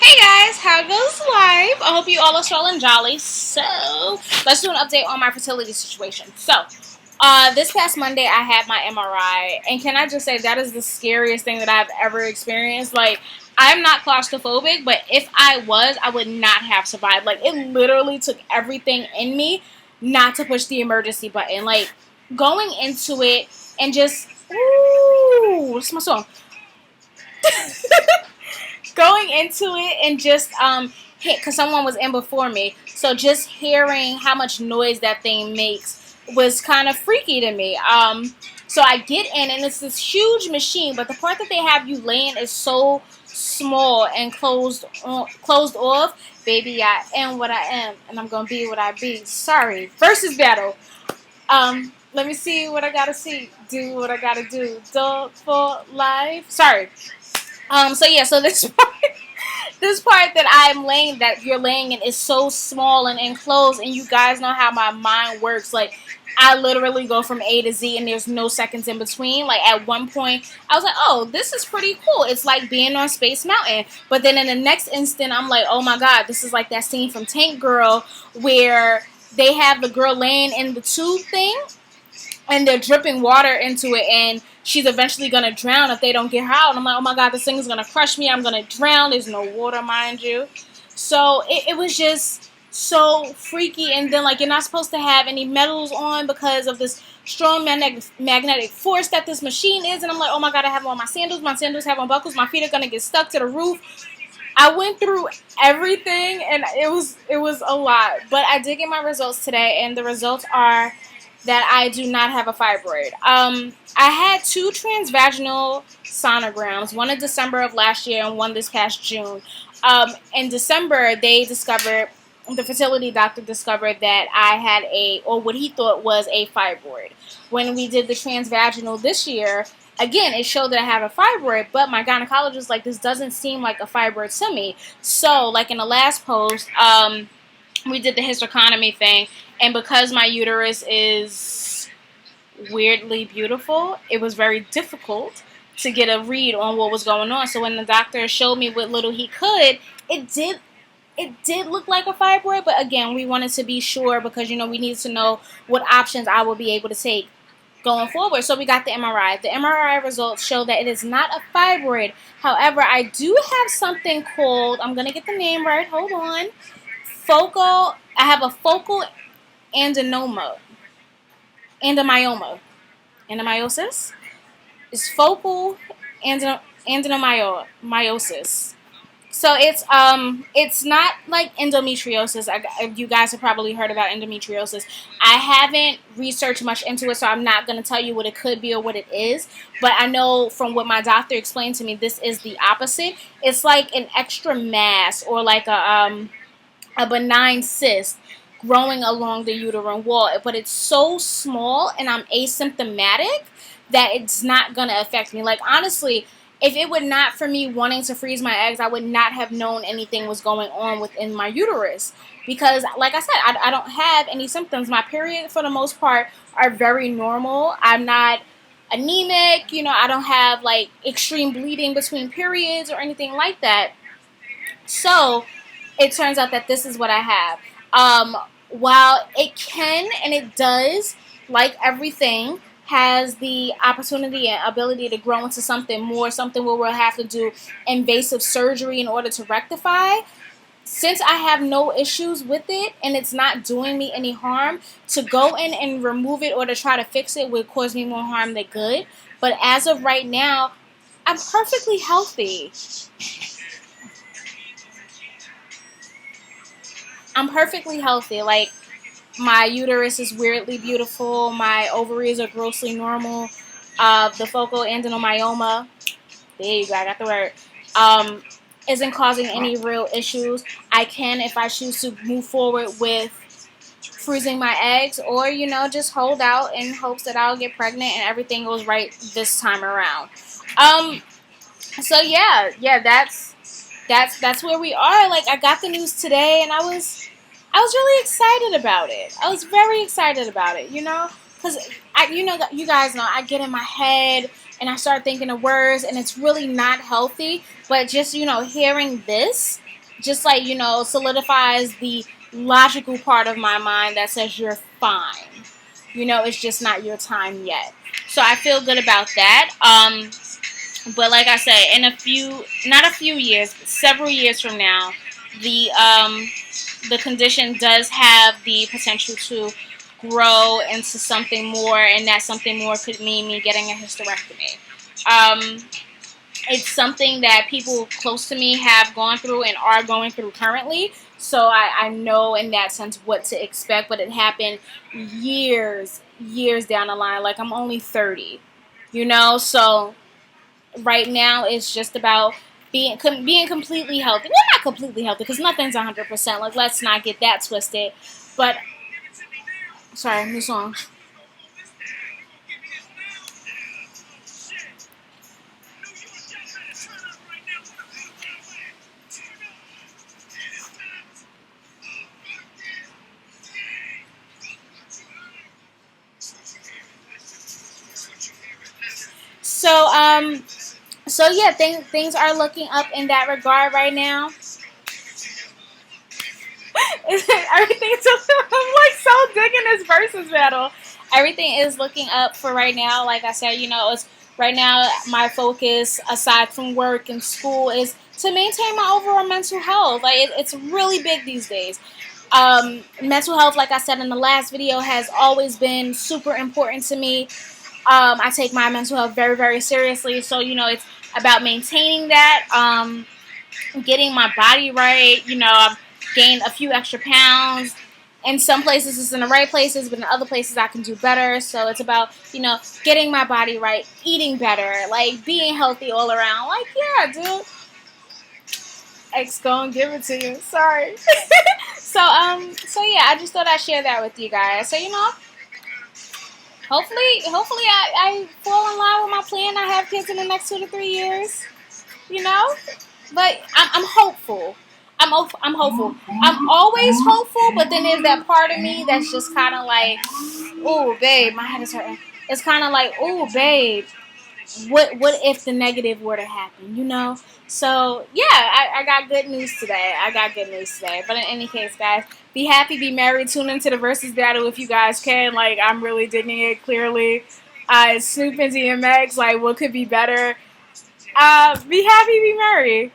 Hey guys, how goes life? I hope you all are swell and jolly. So, let's do an update on my fertility situation. This past Monday I had my MRI, and can I just say that is the scariest thing that I've ever experienced. Like, I'm not claustrophobic, but if I was, I would not have survived. Like, it literally took everything in me not to push the emergency button. Like, going into it and just, ooh, what's my song? Going into it and just hit because someone was in before me, so just hearing how much noise that thing makes was kind of freaky to me. So I get in and it's this huge machine, but the part that they have you laying is so small and closed off. Baby, I am what I am and I'm gonna be what I be. Sorry, versus battle. Let me see what I gotta see, do what I gotta do, dog for life. Sorry. So this this part that you're laying in is so small and enclosed, and you guys know how my mind works. Like, I literally go from A to Z and there's no seconds in between. Like, at one point I was like, oh, this is pretty cool. It's like being on Space Mountain. But then in the next instant I'm like, oh my god, this is like that scene from Tank Girl where they have the girl laying in the tube thing and they're dripping water into it, and she's eventually gonna drown if they don't get her out. And I'm like, oh my god, this thing is gonna crush me. I'm gonna drown. There's no water, mind you. So it was just so freaky. And then, like, you're not supposed to have any metals on because of this strong magnetic force that this machine is. And I'm like, oh my god, I have on my sandals. My sandals have on buckles. My feet are gonna get stuck to the roof. I went through everything, and it was a lot. But I did get my results today, and the results are that I do not have a fibroid. I had 2 transvaginal sonograms, one in December of last year and one this past June. In December, the fertility doctor discovered that I had or what he thought was a fibroid. When we did the transvaginal this year, again, it showed that I have a fibroid, but my gynecologist was like, this doesn't seem like a fibroid to me. So, like in the last post, we did the hysterectomy thing, and because my uterus is weirdly beautiful, it was very difficult to get a read on what was going on. So when the doctor showed me what little he could, it did look like a fibroid, but again, we wanted to be sure because, we needed to know what options I would be able to take going forward. So we got the MRI. The MRI results show that it is not a fibroid. However, I do have something called, I'm going to get the name right, hold on, I have a focal endomyosis. It's focal endomyosis. So it's not like endometriosis. You guys have probably heard about endometriosis. I haven't researched much into it, so I'm not going to tell you what it could be or what it is. But I know from what my doctor explained to me, this is the opposite. It's like an extra mass or like a benign cyst growing along the uterine wall, but it's so small and I'm asymptomatic that it's not going to affect me. Like, honestly, if it were not for me wanting to freeze my eggs, I would not have known anything was going on within my uterus because, like I said, I don't have any symptoms. My period, for the most part, are very normal. I'm not anemic, I don't have like extreme bleeding between periods or anything like that. So it turns out that this is what I have. While it can and it does, like everything, has the opportunity and ability to grow into something more, something where we'll have to do invasive surgery in order to rectify. Since I have no issues with it and it's not doing me any harm, to go in and remove it or to try to fix it would cause me more harm than good. But as of right now, I'm perfectly healthy. I'm perfectly healthy. Like, my uterus is weirdly beautiful. My ovaries are grossly normal. The focal endomyoma, there you go, I got the word, isn't causing any real issues. I can, if I choose to, move forward with freezing my eggs or, just hold out in hopes that I'll get pregnant and everything goes right this time around. So yeah, that's where we are. Like, I got the news today and I was really excited about it. I was very excited about it, because you guys know I get in my head and I start thinking of words and it's really not healthy. But just, hearing this just like, you know, solidifies the logical part of my mind that says you're fine. You know, it's just not your time yet. So I feel good about that. But like I said, in a few, not a few years, but several years from now, the condition does have the potential to grow into something more, and that something more could mean me getting a hysterectomy. Um, it's something that people close to me have gone through and are going through currently. So I know in that sense what to expect, but it happened years down the line. Like, I'm only 30, you know? So right now it's just about being completely healthy. Well, not completely healthy, because nothing's 100%. Like, let's not get that twisted. But, sorry, new song. So, so yeah, things are looking up in that regard right now. Everything's I'm like so digging this versus battle. Everything is looking up for right now. Like I said, you know, it's right now my focus aside from work and school is to maintain my overall mental health. Like, it's really big these days. Mental health, like I said in the last video, has always been super important to me. I take my mental health very seriously. So, you know, it's about maintaining that, getting my body right. You know, I've gained a few extra pounds. In some places it's in the right places, but in other places I can do better. So it's about, you know, getting my body right, eating better, like being healthy all around. Like, yeah, dude. X gonna give it to you. Sorry. So yeah, I just thought I'd share that with you guys. So, you know, hopefully I fall in line with my plan. I have kids in the next 2 to 3 years. You know, but I'm hopeful. I'm hopeful. I'm always hopeful, but then there's that part of me that's just kind of like, oh, babe, my head is hurting. It's kind of like, oh, babe, what if the negative were to happen, you know? So, yeah, I got good news today. But in any case, guys, be happy, be merry. Tune into the Versus battle if you guys can. Like, I'm really digging it, clearly. Snoop and DMX, like, what could be better? Be happy, be merry.